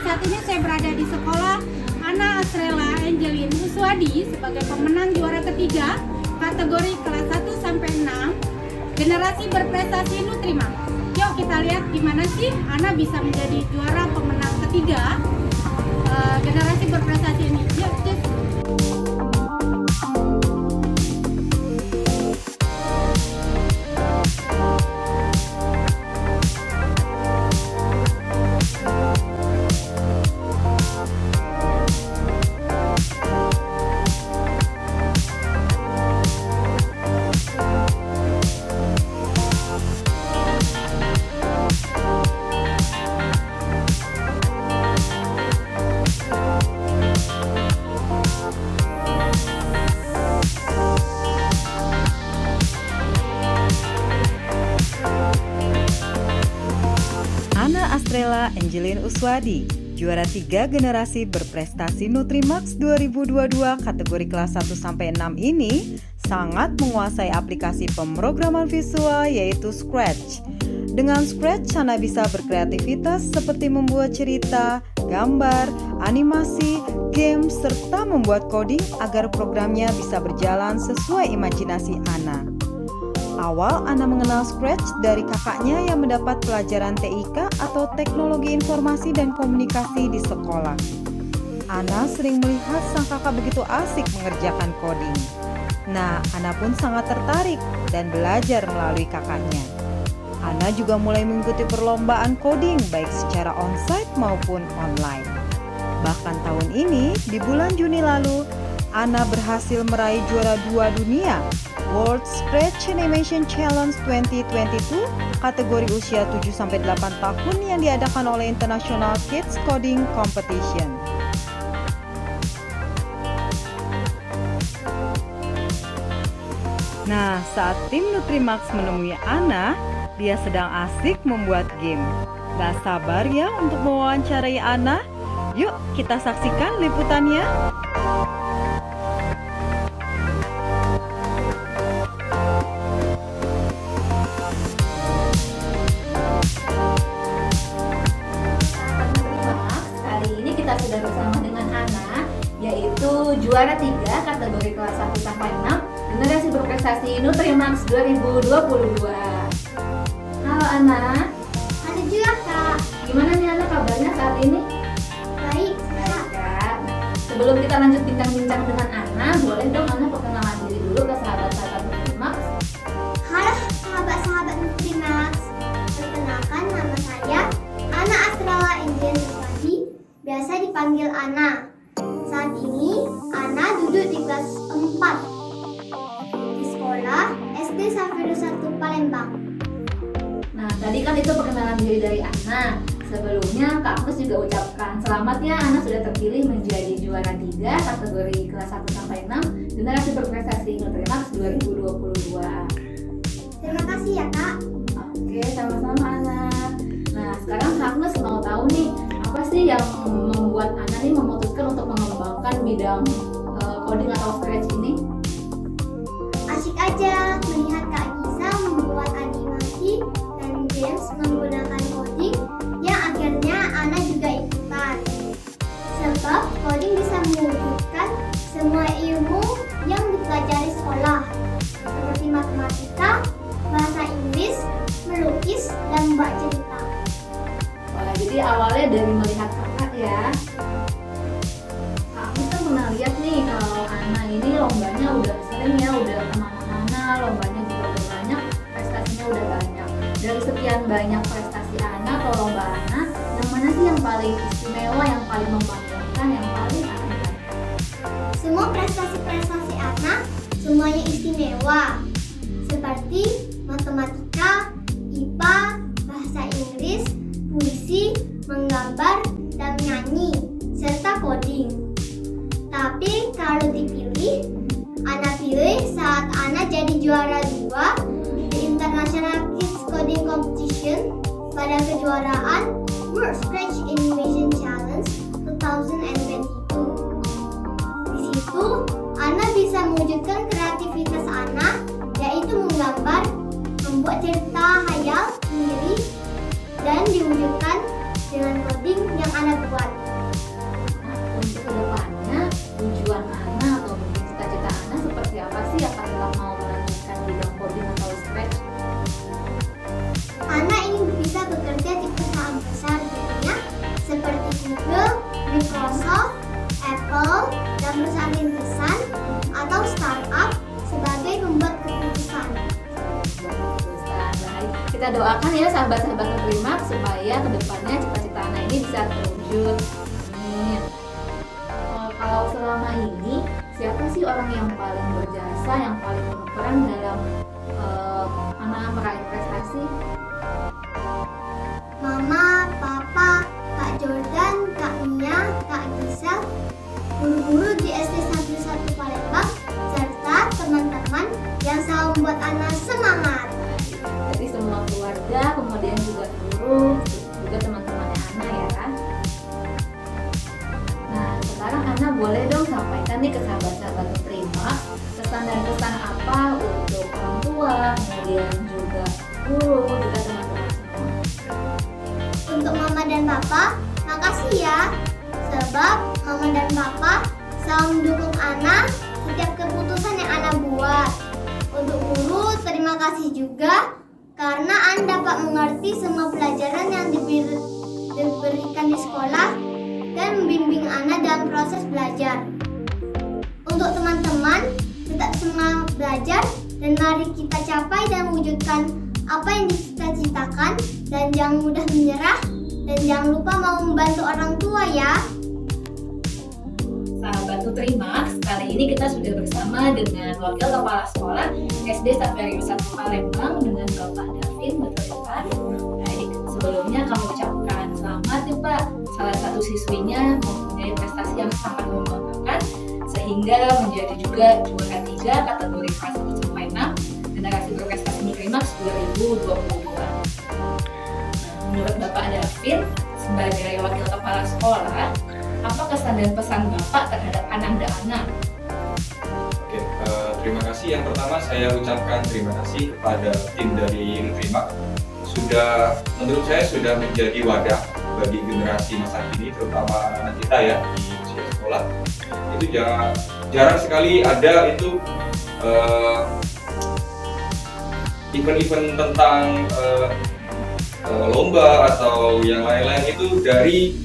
saat ini saya berada di sekolah Ana Astrela Angelin Uswadi sebagai pemenang juara ketiga kategori kelas 1 sampai 6 generasi berprestasi Nutrimax. Yuk kita lihat gimana sih Ana bisa menjadi juara pemenang ketiga generasi berprestasi ini. Yuk, cus. Ana Astrela Angelin Uswadi, juara 3 generasi berprestasi Nutrimax 2022 kategori kelas 1-6 ini sangat menguasai aplikasi pemrograman visual yaitu Scratch. Dengan Scratch, Ana bisa berkreativitas seperti membuat cerita, gambar, animasi, game, serta membuat coding agar programnya bisa berjalan sesuai imajinasi Ana. Awal Ana mengenal Scratch dari kakaknya yang mendapat pelajaran TIK atau Teknologi Informasi dan Komunikasi di sekolah. Ana sering melihat sang kakak begitu asik mengerjakan coding. Nah, Ana pun sangat tertarik dan belajar melalui kakaknya. Ana juga mulai mengikuti perlombaan coding baik secara onsite maupun online. Bahkan tahun ini, di bulan Juni lalu, Ana berhasil meraih juara 2 dunia World Scratch Animation Challenge 2022 kategori usia 7-8 tahun yang diadakan oleh International Kids Coding Competition. Nah, saat tim Nutrimax menemui Ana, dia sedang asik membuat game. Gak sabar ya untuk mewawancarai Ana? Yuk kita saksikan liputannya. Kita sudah bersama dengan Ana, yaitu juara 3 kategori kelas 1-6 generasi berprestasi Nutrimax 2022. Halo Ana. Halo juga Kak. Gimana nih Ana kabarnya saat ini? Baik Baik Kak. Sebelum kita lanjut bincang-bincang dengan Ana, boleh dong Ana perkenalan diri dulu ke sahabat-sahabat Nutrimax. Halo sahabat-sahabat Nutrimax. Perkenalkan nama saya Ana Astrela Angelin Uswadi, biasa dipanggil Ana. Saat ini Ana duduk di kelas 4 di sekolah SD Safirus 1 Palembang. Nah, tadi kan itu perkenalan diri dari Ana. Sebelumnya Kak Agus juga ucapkan selamat ya, Ana sudah terpilih menjadi juara 3 kategori kelas 1-6 generasi berprestasi Nutrimax 2022. Terima kasih ya Kak. Oke, sama-sama Ana. Nah, sekarang Kak Agus mau tahu nih, apa sih yang membuat Ana nih memutuskan untuk mengembangkan bidang coding atau Scratch ini? Asik aja melihat Kak Gisa membuat animasi dan games menggunakan coding yang akhirnya Ana juga ikutan. Sebab coding bisa mewujudkan semua ilmu yang dipelajari sekolah, seperti matematika, bahasa Inggris, melukis, dan membuat cerita. Wah, jadi awalnya dari melihat kakak ya. Aku kan pernah lihat nih kalau Ana ini lombanya udah sering ya, udah kemana-mana, lombanya juga udah banyak, prestasinya udah banyak. Dari sekian banyak prestasi Ana ke lomba Ana, yang mana sih yang paling istimewa, yang paling membanggakan, yang paling Ana banggakan? Semua prestasi-prestasi Ana semuanya istimewa, seperti matematika, IPA, bahasa Inggris, puisi, menggambar, dan menyanyi, serta coding. Tapi kalau dipilih, Ana pilih saat Ana jadi juara 2 di International Kids Coding Competition pada kejuaraan World Scratch Animation Challenge 2022. Di situ, Ana bisa mewujudkan kreativitas Ana, yaitu menggambar, membuat cerita hayal sendiri, dan diwujudkan dengan coding yang Ana buat. Nah, untuk kedepannya tujuan Ana atau mungkin cita-cita Ana seperti apa sih? Apakah mau melanjutkan bidang coding atau scratch? Ana ingin bisa bekerja di perusahaan besar dunia seperti Google, Microsoft, Apple, dan perusahaan rintisan atau startup sebagai pembuat keputusan. Baik, kita doakan ya sahabat-sahabat Nutrimax supaya kedepannya cita-cita Ana ini bisa terwujud. Amin. Kalau selama ini siapa sih orang yang paling berjasa, yang paling berperan dalam Ana meraih prestasi? Mama, Papa, Kak Jordan, Kak Mia, Kak Gisel, guru-guru di SD 11 Palembang, serta teman-teman yang selalu membuat Ana semangat. Jadi semua keluarga, kemudian juga guru, juga teman-temannya Ana ya kan? Nah sekarang Ana boleh dong sampaikan nih ke sahabat-sahabat Nutrimax pesan dan pesan apa untuk orang tua, kemudian juga guru, juga teman-teman semua. Untuk Mama dan Papa, makasih ya. Sebab Mama dan Papa selalu mendukung Ana setiap keputusan yang Ana buat. Untuk guru, terima kasih juga karena Ana dapat mengerti semua pelajaran yang diberikan di sekolah dan membimbing Ana dalam proses belajar. Untuk teman-teman, tetap semangat belajar dan mari kita capai dan wujudkan apa yang dicita-citakan dan jangan mudah menyerah dan jangan lupa mau membantu orang tua ya. Sahabat Nutrimax, kali ini kita sudah bersama dengan Wakil Kepala Sekolah SD Safari 1 Palembang dengan Bapak Davin, betul Pak? Baik, sebelumnya kami ucapkan selamat ya Pak, salah satu siswinya mempunyai prestasi yang sangat membanggakan sehingga menjadi juga juara 3 kategori kelas 1 sampai 6 generasi berprestasi Nutrimax 2022. Menurut Bapak Davin, sebagai Wakil Kepala Sekolah, apa kesan dan pesan Bapak terhadap anak-anak? Oke, terima kasih. Yang pertama saya ucapkan terima kasih kepada tim dari Nutrimax. Menurut saya sudah menjadi wadah bagi generasi masa kini, terutama anak kita ya di usia sekolah. Itu jarang sekali ada itu event-event tentang lomba atau yang lain-lain itu dari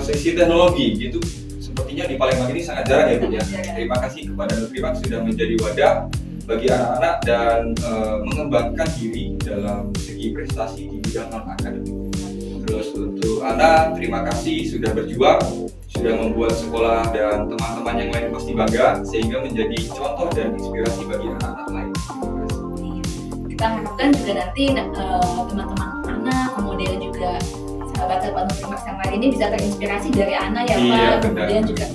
sisi teknologi gitu. Sepertinya di Palembang ini sangat jarang ya Bu ya. Terima kasih kepada Nutrimax sudah menjadi wadah bagi anak-anak dan mengembangkan diri dalam segi prestasi di bidang non-akademik. Terus untuk anak, terima kasih sudah berjuang, sudah membuat sekolah dan teman-teman yang lain pasti bangga sehingga menjadi contoh dan inspirasi bagi anak-anak lain. Kita harapkan juga nanti teman-teman anak, kemudian juga sahabat-sahabat Nutrimax yang lain ini bisa terinspirasi dari anak ya Pak. Iya, Kemudian juga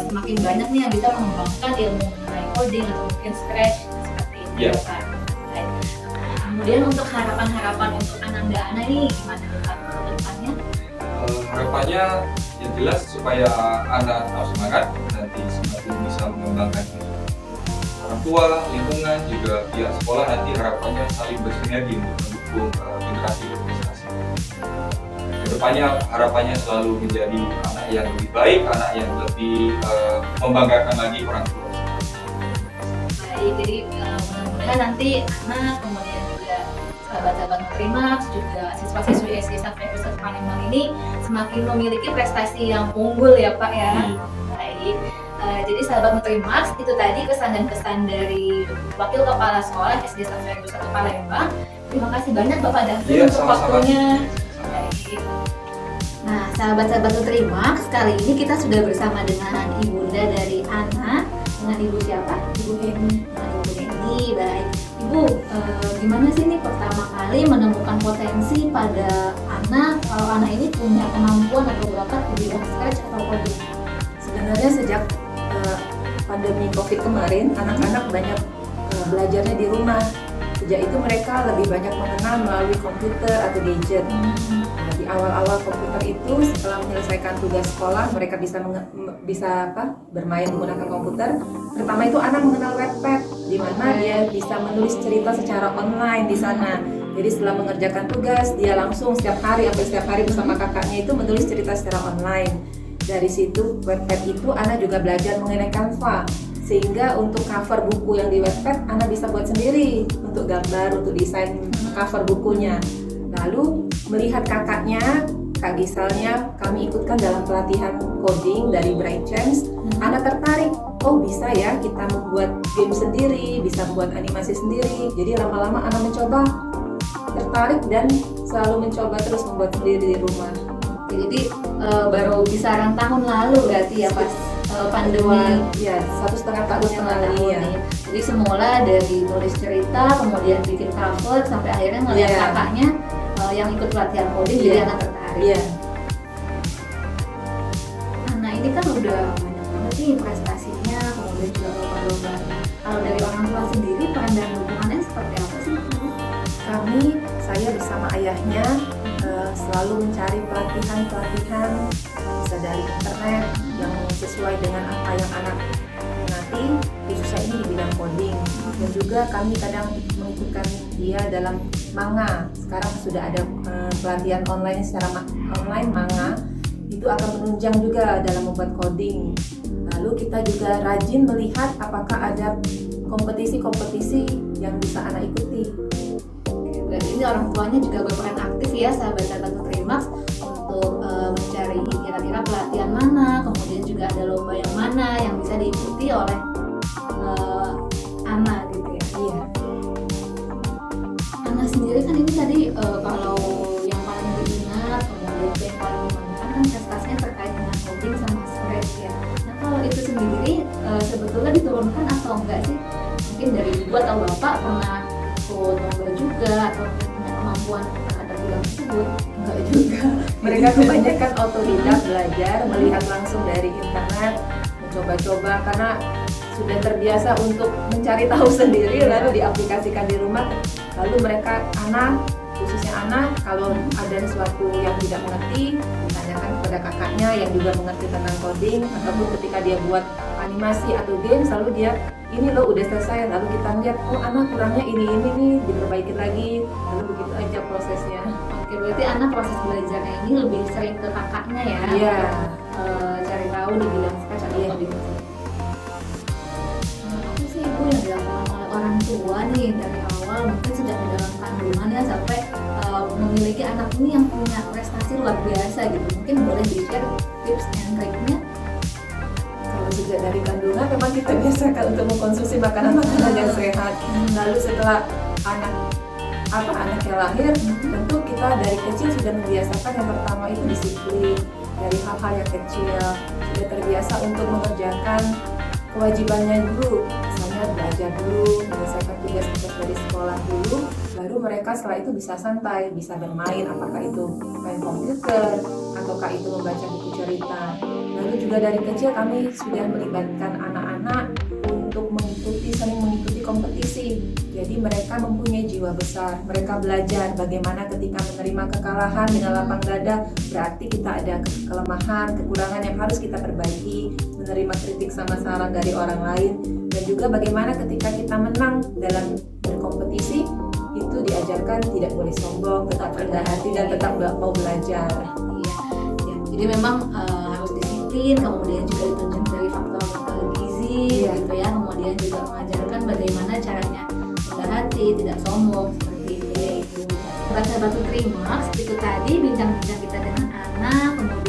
semakin banyak nih yang bisa mengembangkan ilmu mengenai coding atau mungkin scratch seperti itu Iya. ya Pak. Baik. Kemudian untuk harapan-harapan untuk anak-anak ini gimana Pak ke depannya? Harapannya yang jelas supaya anak tetap semangat, nanti semakin bisa mengembangkan orang tua, lingkungan, juga pihak sekolah. Nanti harapannya saling bersinergi untuk mendukung generasi berprestasi. Kedepannya harapannya selalu menjadi anak yang lebih baik, anak yang lebih membanggakan lagi orang tua. Baik, jadi mudah-mudahan nanti anak, kemudian juga sahabat-sahabat Nutrimax, juga siswa-siswi SD Safari 1 Palembang ini semakin memiliki prestasi yang unggul ya Pak ya. Baik, jadi sahabat Nutrimax, itu tadi kesan dan pesan dari Wakil Kepala Sekolah SD Safari 1 Palembang. Terima kasih banyak Bapak Davin Iya, untuk sama-sama. waktunya. Baik. Nah, sahabat-sahabat Nutrimax, kali ini kita sudah bersama dengan ibunda dari Ana, dengan Ibu siapa? Ibu Heni. Dengan Ibu Heni, baik. Ibu, gimana sih nih pertama kali menemukan potensi pada Ana kalau Ana ini punya kemampuan atau bakat di bidang scratch atau coding? Sebenarnya sejak pandemi COVID kemarin, anak-anak banyak belajarnya di rumah. Sejak itu mereka lebih banyak mengenal melalui komputer atau gadget. Nah, di awal-awal komputer itu, setelah menyelesaikan tugas sekolah, mereka bisa bermain menggunakan komputer. Pertama itu anak mengenal Wattpad, di mana dia bisa menulis cerita secara online di sana. Jadi setelah mengerjakan tugas, dia langsung setiap hari bersama kakaknya itu menulis cerita secara online. Dari situ Wattpad itu Ana juga belajar mengenai Canva, sehingga untuk cover buku yang di Wattpad Ana bisa buat sendiri untuk gambar, untuk desain cover bukunya. Lalu melihat kakaknya, Kak Gisalnya, kami ikutkan dalam pelatihan coding dari Bright Chance. Ana tertarik, oh bisa ya kita membuat game sendiri, bisa buat animasi sendiri. Jadi lama-lama Ana mencoba, tertarik dan selalu mencoba terus membuat sendiri di rumah. Jadi baru kisaran tahun lalu berarti ya pas pandemi. Ya, 1,5 tahun Tahun ya. nih. Jadi semula dari tulis cerita, kemudian bikin cover, sampai akhirnya ngeliat Iya. kakaknya yang ikut pelatihan coding, Iya. jadi anak tertarik. Iya. Nah ini kan udah banyak banget nih prestasinya, kemudian juga lomba-lomba. Kalau dari orang tua sendiri, peran dan dukungannya seperti apa sih? Saya bersama ayahnya selalu mencari pelatihan bisa dari internet yang sesuai dengan apa yang anak minati, khususnya ini di bidang coding. Dan juga kami kadang mengikutkan dia dalam manga. Sekarang sudah ada pelatihan online secara online manga, itu akan menunjang juga dalam membuat coding. Lalu kita juga rajin melihat apakah ada kompetisi-kompetisi yang bisa anak ikuti. Berarti ini orang tuanya juga berperan aktif ya, sahabat-sahabat Nutrimax, untuk mencari kira-kira pelatihan mana, kemudian juga ada lomba yang mana yang bisa diikuti oleh anak gitu ya. Iya. Anak sendiri kan ini tadi kalau yang paling diingat, kemudian juga yang paling menentukan kan prestasinya terkait dengan coding sama spread ya. Nah kalau itu sendiri sebetulnya diturunkan atau enggak sih? Mungkin dari ibu atau bapak pernah ikut lomba juga atau punya kemampuan terhadap bidang tersebut? Enggak juga. Mereka kebanyakan otodidak belajar, melihat langsung dari internet, mencoba-coba karena sudah terbiasa untuk mencari tahu sendiri lalu diaplikasikan di rumah. Lalu mereka khususnya anak, kalau ada sesuatu yang tidak mengerti, ditanyakan kepada kakaknya yang juga mengerti tentang coding, ataupun ketika dia buat animasi atau game, selalu dia ini loh udah selesai, lalu kita lihat oh anak kurangnya ini nih, diperbaiki lagi, lalu begitu aja prosesnya. Oke, berarti anak proses belajarnya ini lebih sering ke kakaknya ya? Iya. Cari tahu di bidang sketch atau coding. Apa sih ibu yang dilakukan oleh orang tua nih dari awal, mungkin sejak di dalam kandungan ya sampai memiliki anak ini yang punya prestasi luar biasa gitu? Mungkin boleh di-share tips and triknya? Kalau sejak dari kandungan memang kita biasakan untuk mengkonsumsi makanan-makanan yang sehat. Lalu setelah anaknya lahir, tentu kita dari kecil sudah membiasakan yang pertama itu disiplin dari hal-hal yang kecil, sudah terbiasa untuk mengerjakan kewajibannya dulu, misalnya belajar dulu, menyelesaikan tugas-tugas dari sekolah dulu, baru mereka setelah itu bisa santai, bisa bermain, apakah itu main komputer ataukah itu membaca buku cerita. Lalu juga dari kecil kami sudah melibatkan anak-anak untuk sering mengikuti kompetisi. Jadi mereka mempunyai jiwa besar, mereka belajar bagaimana ketika menerima kekalahan dengan lapang dada, berarti kita ada kelemahan, kekurangan yang harus kita perbaiki, menerima kritik sama saran dari orang lain, dan juga bagaimana ketika kita menang dalam berkompetisi, itu diajarkan tidak boleh sombong, tetap rendah hati, dan tetap mau belajar. Iya, ya, jadi memang harus disiplin, kemudian juga ditunjang dari faktor gizi, Iya. gitu ya. Kemudian juga mengajarkan bagaimana caranya rendah hati, tidak sombong seperti itu ya ibu. Sahabat Nutrimax, itu tadi bincang-bincang kita dengan anak, kemudian